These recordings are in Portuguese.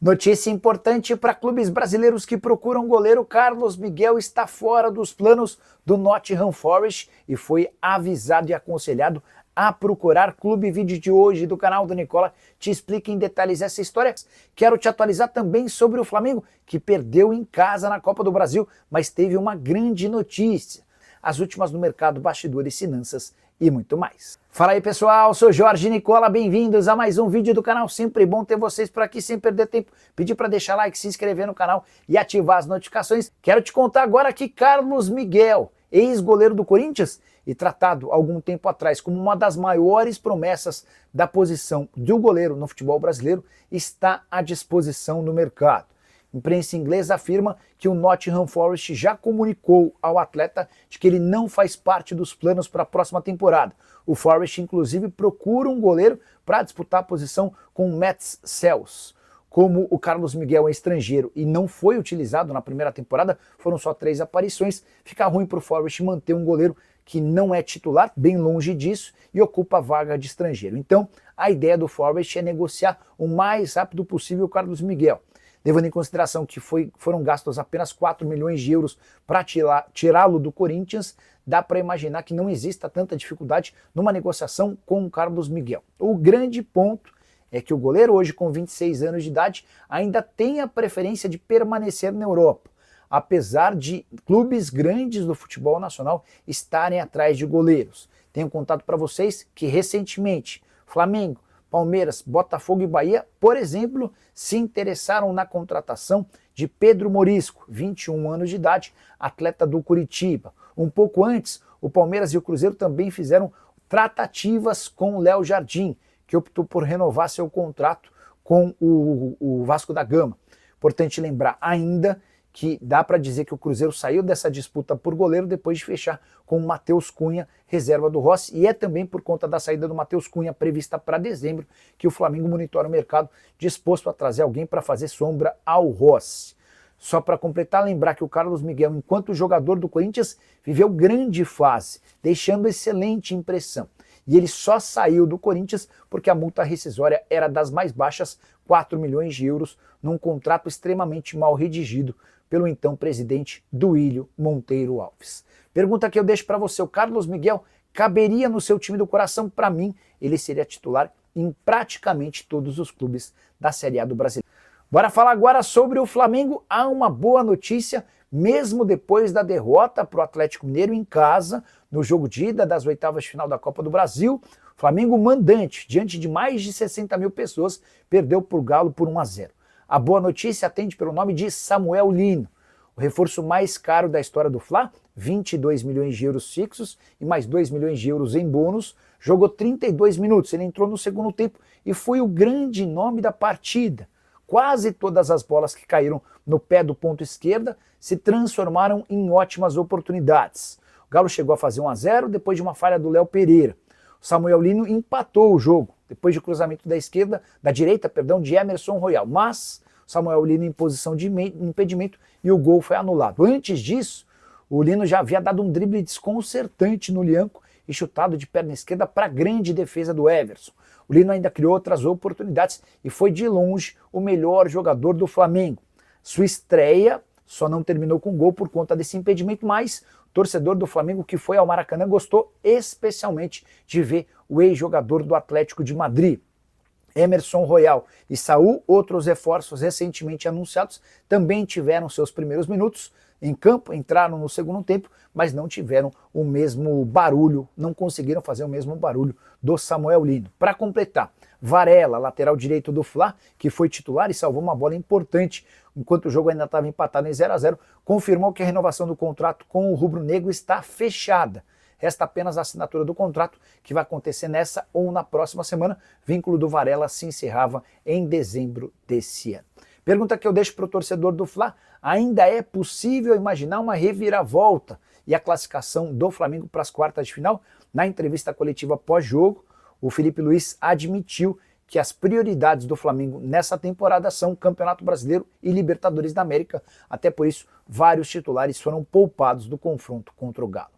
Notícia importante para clubes brasileiros que procuram goleiro. Carlos Miguel está fora dos planos do Nottingham Forest e foi avisado e aconselhado a procurar clube. Vídeo de hoje do canal do Nicola te explica em detalhes essa história. Quero te atualizar também sobre o Flamengo, que perdeu em casa na Copa do Brasil, mas teve uma grande notícia. As últimas no mercado, bastidores, finanças e muito mais. Fala aí pessoal, sou Jorge Nicola, bem-vindos a mais um vídeo do canal. Sempre bom ter vocês por aqui, sem perder tempo. Pedir para deixar like, se inscrever no canal e ativar as notificações. Quero te contar agora que Carlos Miguel, ex-goleiro do Corinthians e tratado algum tempo atrás como uma das maiores promessas da posição do goleiro no futebol brasileiro, está à disposição no mercado. A imprensa inglesa afirma que o Nottingham Forest já comunicou ao atleta de que ele não faz parte dos planos para a próxima temporada. O Forest, inclusive, procura um goleiro para disputar a posição com o Mats Cels. Como o Carlos Miguel é estrangeiro e não foi utilizado na primeira temporada, foram só 3 aparições, fica ruim para o Forest manter um goleiro que não é titular, bem longe disso, e ocupa a vaga de estrangeiro. Então, a ideia do Forest é negociar o mais rápido possível o Carlos Miguel. Levando em consideração que foram gastos apenas 4 milhões de euros para tirá-lo do Corinthians, dá para imaginar que não exista tanta dificuldade numa negociação com o Carlos Miguel. O grande ponto é que o goleiro, hoje com 26 anos de idade, ainda tem a preferência de permanecer na Europa, apesar de clubes grandes do futebol nacional estarem atrás de goleiros. Tenho contado para vocês que recentemente Flamengo, Palmeiras, Botafogo e Bahia, por exemplo, se interessaram na contratação de Pedro Morisco, 21 anos de idade, atleta do Curitiba. Um pouco antes, o Palmeiras e o Cruzeiro também fizeram tratativas com o Léo Jardim, que optou por renovar seu contrato com o Vasco da Gama. Importante lembrar ainda que dá para dizer que o Cruzeiro saiu dessa disputa por goleiro depois de fechar com o Matheus Cunha, reserva do Rossi, e é também por conta da saída do Matheus Cunha prevista para dezembro que o Flamengo monitora o mercado, disposto a trazer alguém para fazer sombra ao Rossi. Só para completar, lembrar que o Carlos Miguel, enquanto jogador do Corinthians, viveu grande fase, deixando excelente impressão. E ele só saiu do Corinthians porque a multa rescisória era das mais baixas, 4 milhões de euros, num contrato extremamente mal redigido pelo então presidente Duílio Monteiro Alves. Pergunta que eu deixo para você, o Carlos Miguel caberia no seu time do coração? Para mim, ele seria titular em praticamente todos os clubes da Série A do Brasil. Bora falar agora sobre o Flamengo. Há uma boa notícia, mesmo depois da derrota para o Atlético Mineiro em casa, no jogo de ida das oitavas de final da Copa do Brasil, o Flamengo mandante, diante de mais de 60 mil pessoas, perdeu por Galo por 1-0. A boa notícia atende pelo nome de Samuel Lino, o reforço mais caro da história do Fla, 22 milhões de euros fixos e mais 2 milhões de euros em bônus, jogou 32 minutos, ele entrou no segundo tempo e foi o grande nome da partida. Quase todas as bolas que caíram no pé do ponto esquerda se transformaram em ótimas oportunidades. O Galo chegou a fazer 1-0 depois de uma falha do Léo Pereira. O Samuel Lino empatou o jogo, depois de cruzamento da direita, de Emerson Royal, mas Samuel Lino em posição de impedimento e o gol foi anulado. Antes disso, o Lino já havia dado um drible desconcertante no Lianco e chutado de perna esquerda para a grande defesa do Everson. O Lino ainda criou outras oportunidades e foi de longe o melhor jogador do Flamengo. Sua estreia só não terminou com gol por conta desse impedimento, mas o torcedor do Flamengo que foi ao Maracanã gostou especialmente de ver o ex-jogador do Atlético de Madrid. Emerson Royal e Saul, outros reforços recentemente anunciados, também tiveram seus primeiros minutos em campo, entraram no segundo tempo, mas não tiveram o mesmo barulho, não conseguiram fazer o mesmo barulho do Samuel Lino. Para completar, Varela, lateral direito do Fla, que foi titular e salvou uma bola importante enquanto o jogo ainda estava empatado em 0-0, confirmou que a renovação do contrato com o rubro-negro está fechada. Resta apenas a assinatura do contrato, que vai acontecer nessa ou na próxima semana. Vínculo do Varela se encerrava em dezembro desse ano. Pergunta que eu deixo para o torcedor do Fla: ainda é possível imaginar uma reviravolta e a classificação do Flamengo para as quartas de final? Na entrevista coletiva pós-jogo, o Felipe Luiz admitiu que as prioridades do Flamengo nessa temporada são Campeonato Brasileiro e Libertadores da América. Até por isso, vários titulares foram poupados do confronto contra o Galo.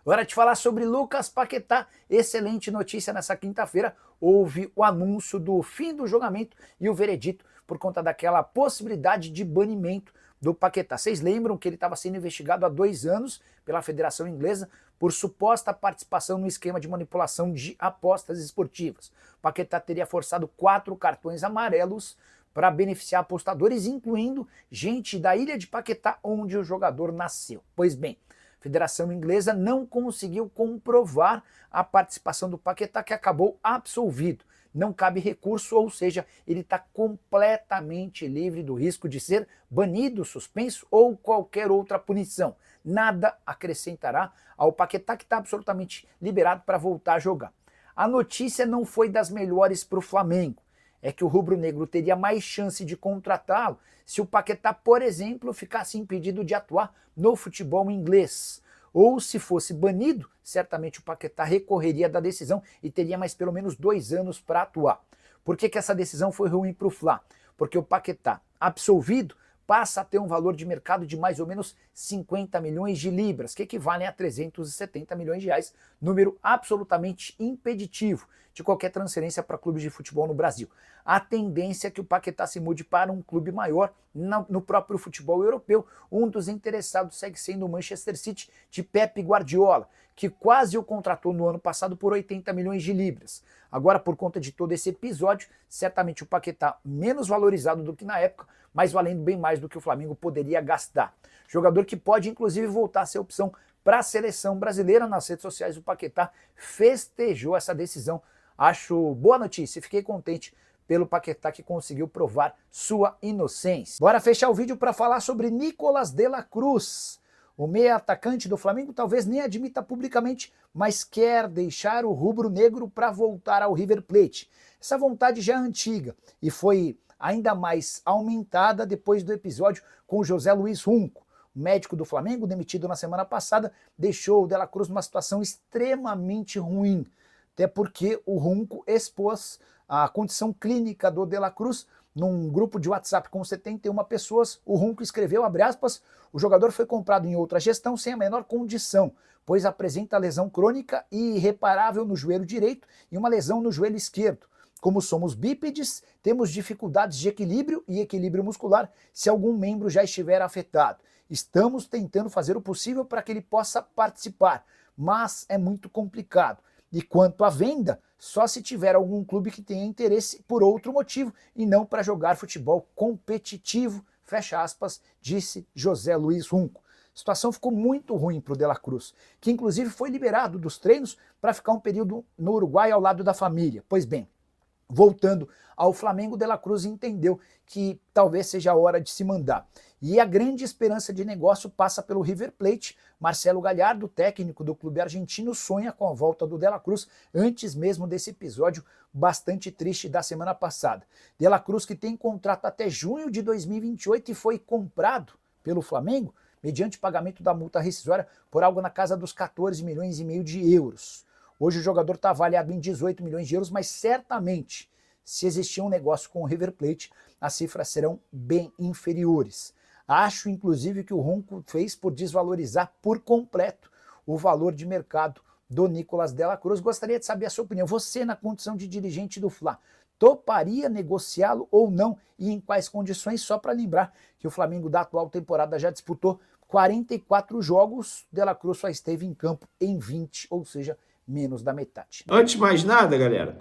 Hora de falar sobre Lucas Paquetá. Excelente notícia nessa quinta-feira. Houve o anúncio do fim do julgamento e o veredito por conta daquela possibilidade de banimento do Paquetá. Vocês lembram que ele estava sendo investigado há 2 anos pela Federação Inglesa por suposta participação no esquema de manipulação de apostas esportivas. O Paquetá teria forçado 4 cartões amarelos para beneficiar apostadores, incluindo gente da ilha de Paquetá, onde o jogador nasceu. Pois bem, a Federação Inglesa não conseguiu comprovar a participação do Paquetá, que acabou absolvido. Não cabe recurso, ou seja, ele está completamente livre do risco de ser banido, suspenso ou qualquer outra punição. Nada acrescentará ao Paquetá, que está absolutamente liberado para voltar a jogar. A notícia não foi das melhores para o Flamengo. É que o rubro-negro teria mais chance de contratá-lo se o Paquetá, por exemplo, ficasse impedido de atuar no futebol inglês. Ou se fosse banido, certamente o Paquetá recorreria da decisão e teria mais pelo menos 2 anos para atuar. Por que essa decisão foi ruim para o Fla? Porque o Paquetá, absolvido, passa a ter um valor de mercado de mais ou menos 50 milhões de libras, que equivalem a 370 milhões de reais, número absolutamente impeditivo de qualquer transferência para clubes de futebol no Brasil. A tendência é que o Paquetá se mude para um clube maior no próprio futebol europeu. Um dos interessados segue sendo o Manchester City de Pep Guardiola, que quase o contratou no ano passado por 80 milhões de libras. Agora, por conta de todo esse episódio, certamente o Paquetá menos valorizado do que na época, mas valendo bem mais do que o Flamengo poderia gastar. Jogador que pode, inclusive, voltar a ser opção para a seleção brasileira. Nas redes sociais, o Paquetá festejou essa decisão. Acho boa notícia, fiquei contente pelo Paquetá, que conseguiu provar sua inocência. Bora fechar o vídeo para falar sobre Nicolás de la Cruz. O meia atacante do Flamengo talvez nem admita publicamente, mas quer deixar o rubro-negro para voltar ao River Plate. Essa vontade já é antiga e foi ainda mais aumentada depois do episódio com o José Luiz Runco. O médico do Flamengo, demitido na semana passada, deixou o de la Cruz numa situação extremamente ruim, até porque o Runco expôs a condição clínica do de la Cruz num grupo de WhatsApp com 71 pessoas. O Runco escreveu, abre aspas, o jogador foi comprado em outra gestão sem a menor condição, pois apresenta lesão crônica e irreparável no joelho direito e uma lesão no joelho esquerdo. Como somos bípedes, temos dificuldades de equilíbrio e equilíbrio muscular se algum membro já estiver afetado. Estamos tentando fazer o possível para que ele possa participar, mas é muito complicado. E quanto à venda, só se tiver algum clube que tenha interesse por outro motivo e não para jogar futebol competitivo, fecha aspas, disse José Luiz Runco. A situação ficou muito ruim para o de la Cruz, que inclusive foi liberado dos treinos para ficar um período no Uruguai ao lado da família. Pois bem, voltando ao Flamengo, de la Cruz entendeu que talvez seja a hora de se mandar. E a grande esperança de negócio passa pelo River Plate. Marcelo Gallardo, técnico do clube argentino, sonha com a volta do de la Cruz antes mesmo desse episódio bastante triste da semana passada. De la Cruz, que tem contrato até junho de 2028 e foi comprado pelo Flamengo mediante pagamento da multa rescisória por algo na casa dos 14 milhões e meio de euros. Hoje o jogador está avaliado em 18 milhões de euros, mas certamente, se existir um negócio com o River Plate, as cifras serão bem inferiores. Acho, inclusive, que o Runco fez por desvalorizar por completo o valor de mercado do Nicolás de la Cruz. Gostaria de saber a sua opinião. Você, na condição de dirigente do Fla, toparia negociá-lo ou não? E em quais condições? Só para lembrar que o Flamengo da atual temporada já disputou 44 jogos, de la Cruz só esteve em campo em 20, ou seja, menos da metade. Antes de mais nada, galera,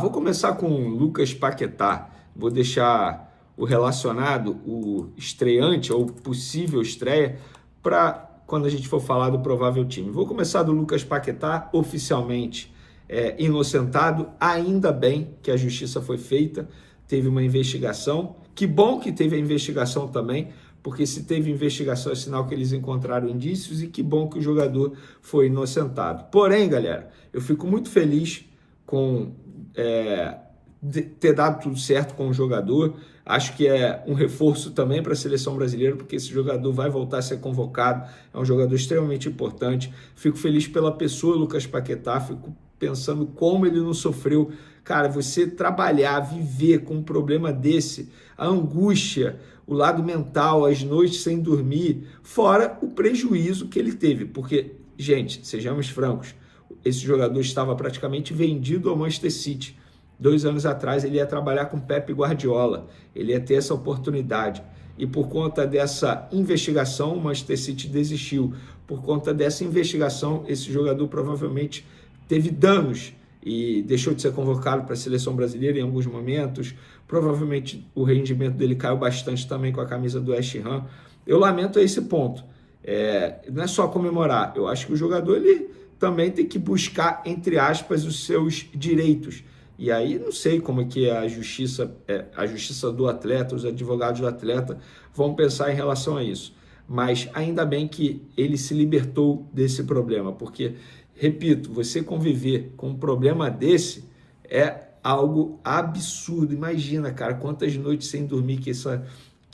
vou começar com o Lucas Paquetá. Vou deixar o relacionado, o estreante ou possível estreia, para quando a gente for falar do provável time. Vou começar do Lucas Paquetá, oficialmente inocentado. Ainda bem que a justiça foi feita, teve uma investigação. Que bom que teve a investigação também, porque se teve investigação é sinal que eles encontraram indícios, e que bom que o jogador foi inocentado. Porém, galera, eu fico muito feliz com ter dado tudo certo com o jogador. Acho que é um reforço também para a seleção brasileira, porque esse jogador vai voltar a ser convocado, é um jogador extremamente importante. Fico feliz pela pessoa, Lucas Paquetá, fico pensando como ele não sofreu. Cara, você trabalhar, viver com um problema desse, a angústia, o lado mental, as noites sem dormir, fora o prejuízo que ele teve. Porque, gente, sejamos francos, esse jogador estava praticamente vendido ao Manchester City. 2 anos atrás ele ia trabalhar com Pep Guardiola, ele ia ter essa oportunidade. E por conta dessa investigação, o Manchester City desistiu. Por conta dessa investigação, esse jogador provavelmente teve danos e deixou de ser convocado para a seleção brasileira em alguns momentos. Provavelmente o rendimento dele caiu bastante também com a camisa do West Ham. Eu lamento esse ponto. Não é só comemorar. Eu acho que o jogador ele também tem que buscar, entre aspas, os seus direitos. E aí não sei como é que a justiça do atleta, os advogados do atleta vão pensar em relação a isso. Mas ainda bem que ele se libertou desse problema, porque, repito, você conviver com um problema desse é algo absurdo. Imagina, cara, quantas noites sem dormir que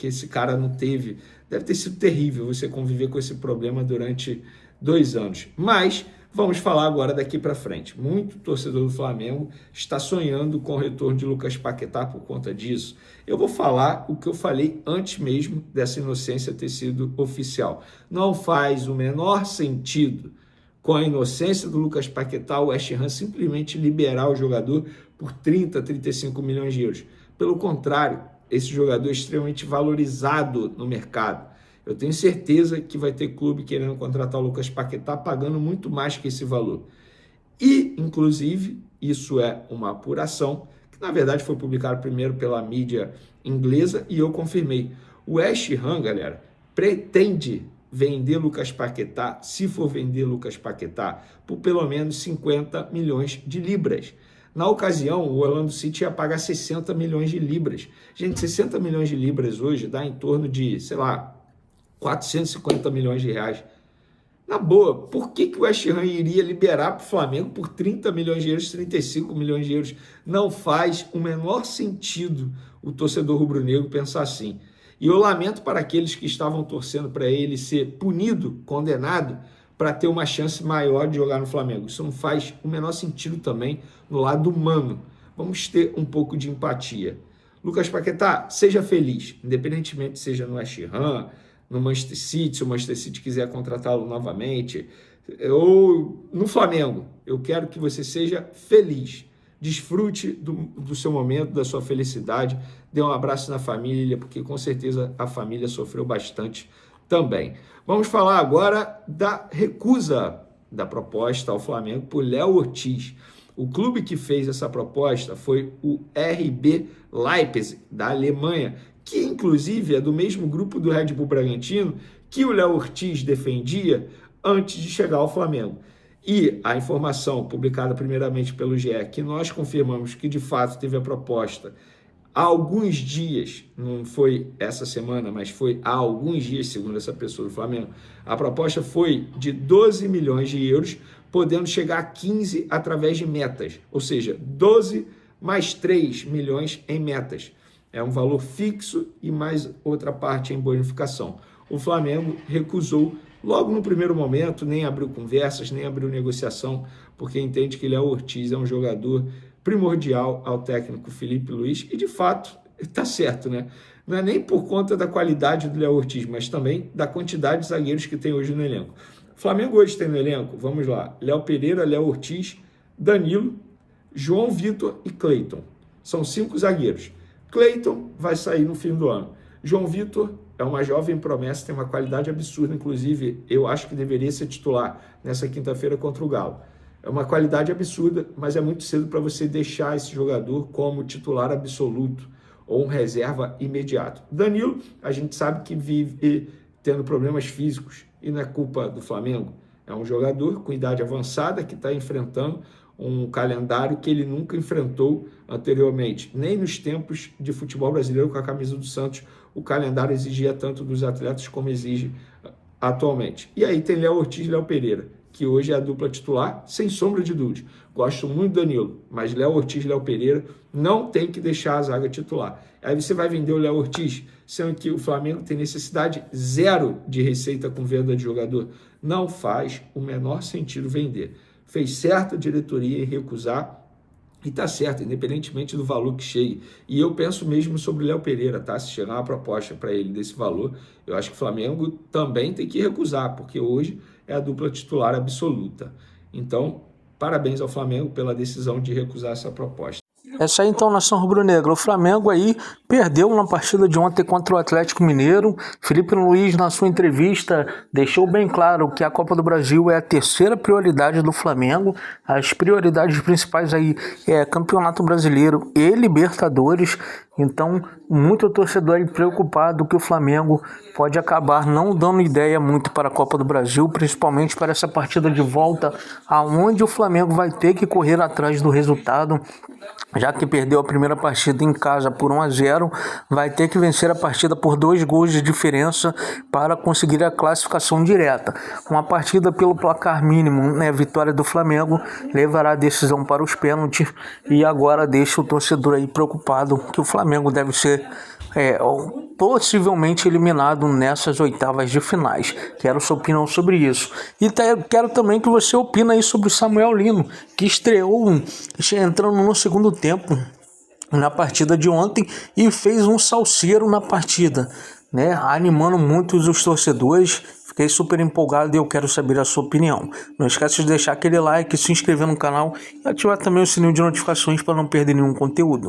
esse cara não teve. Deve ter sido terrível você conviver com esse problema durante 2 anos. Mas vamos falar agora daqui para frente. Muito torcedor do Flamengo está sonhando com o retorno de Lucas Paquetá por conta disso. Eu vou falar o que eu falei antes mesmo dessa inocência ter sido oficial. Não faz o menor sentido, com a inocência do Lucas Paquetá, o West Ham simplesmente liberar o jogador por 30, 35 milhões de euros. Pelo contrário, esse jogador é extremamente valorizado no mercado. Eu tenho certeza que vai ter clube querendo contratar o Lucas Paquetá pagando muito mais que esse valor. E, inclusive, isso é uma apuração, que na verdade foi publicado primeiro pela mídia inglesa e eu confirmei. O West Ham, galera, pretende vender Lucas Paquetá, se for vender Lucas Paquetá, por pelo menos 50 milhões de libras. Na ocasião, o Orlando City ia pagar 60 milhões de libras. Gente, 60 milhões de libras hoje dá em torno de, sei lá, 450 milhões de reais. Na boa, por que o West Ham iria liberar para o Flamengo por 30 milhões de euros, 35 milhões de euros? Não faz o menor sentido o torcedor rubro-negro pensar assim. E eu lamento para aqueles que estavam torcendo para ele ser punido, condenado, para ter uma chance maior de jogar no Flamengo. Isso não faz o menor sentido também no lado humano. Vamos ter um pouco de empatia. Lucas Paquetá, seja feliz, independentemente seja no West Ham, no Manchester City, se o Manchester City quiser contratá-lo novamente, ou no Flamengo. Eu quero que você seja feliz. Desfrute do seu momento, da sua felicidade. Dê um abraço na família, porque com certeza a família sofreu bastante também. Vamos falar agora da recusa da proposta ao Flamengo por Léo Ortiz. O clube que fez essa proposta foi o RB Leipzig, da Alemanha, que inclusive é do mesmo grupo do Red Bull Bragantino que o Léo Ortiz defendia antes de chegar ao Flamengo. E a informação publicada primeiramente pelo GE, que nós confirmamos que de fato teve a proposta há alguns dias, não foi essa semana, mas foi há alguns dias, segundo essa pessoa do Flamengo, a proposta foi de 12 milhões de euros, podendo chegar a 15 através de metas, ou seja, 12 mais 3 milhões em metas. É um valor fixo e mais outra parte em bonificação. O Flamengo recusou logo no primeiro momento, nem abriu conversas, nem abriu negociação, porque entende que Léo Ortiz é um jogador primordial ao técnico Felipe Luiz, e de fato está certo, né? Não é nem por conta da qualidade do Léo Ortiz, mas também da quantidade de zagueiros que tem hoje no elenco. O Flamengo hoje tem no elenco, vamos lá, Léo Pereira, Léo Ortiz, Danilo, João Vitor e Cleiton. São 5 zagueiros. Cleiton vai sair no fim do ano. João Vitor é uma jovem promessa, tem uma qualidade absurda, inclusive eu acho que deveria ser titular nessa quinta-feira contra o Galo. É uma qualidade absurda, mas é muito cedo para você deixar esse jogador como titular absoluto ou um reserva imediato. Danilo, a gente sabe que vive tendo problemas físicos e não é culpa do Flamengo. É um jogador com idade avançada que está enfrentando um calendário que ele nunca enfrentou anteriormente. Nem nos tempos de futebol brasileiro com a camisa do Santos, o calendário exigia tanto dos atletas como exige atualmente. E aí tem Léo Ortiz e Léo Pereira, que hoje é a dupla titular, sem sombra de dúvida. Gosto muito do Danilo, mas Léo Ortiz e Léo Pereira não tem que deixar a zaga titular. Aí você vai vender o Léo Ortiz, sendo que o Flamengo tem necessidade zero de receita com venda de jogador. Não faz o menor sentido vender. Fez certo a diretoria em recusar, e está certo, independentemente do valor que chegue. E eu penso mesmo sobre o Léo Pereira, tá? Se chegar uma proposta para ele desse valor, eu acho que o Flamengo também tem que recusar, porque hoje é a dupla titular absoluta. Então, parabéns ao Flamengo pela decisão de recusar essa proposta. Essa aí então, nação rubro-negra. O Flamengo aí perdeu na partida de ontem contra o Atlético Mineiro. Felipe Luiz, na sua entrevista, deixou bem claro que a Copa do Brasil é a terceira prioridade do Flamengo. As prioridades principais aí é Campeonato Brasileiro e Libertadores. Então, muito torcedor aí preocupado que o Flamengo pode acabar não dando ideia muito para a Copa do Brasil, principalmente para essa partida de volta, aonde o Flamengo vai ter que correr atrás do resultado. Já que perdeu a primeira partida em casa por 1-0, vai ter que vencer a partida por 2 gols de diferença para conseguir a classificação direta. Uma partida pelo placar mínimo, vitória do Flamengo, levará a decisão para os pênaltis e agora deixa o torcedor aí preocupado que o Flamengo deve ser possivelmente eliminado nessas oitavas de finais. Quero sua opinião sobre isso. E quero também que você opine aí sobre o Samuel Lino, que estreou entrando no segundo tempo na partida de ontem e fez um salseiro na partida, animando muito os torcedores. Fiquei super empolgado e eu quero saber a sua opinião. Não esqueça de deixar aquele like, se inscrever no canal e ativar também o sininho de notificações para não perder nenhum conteúdo.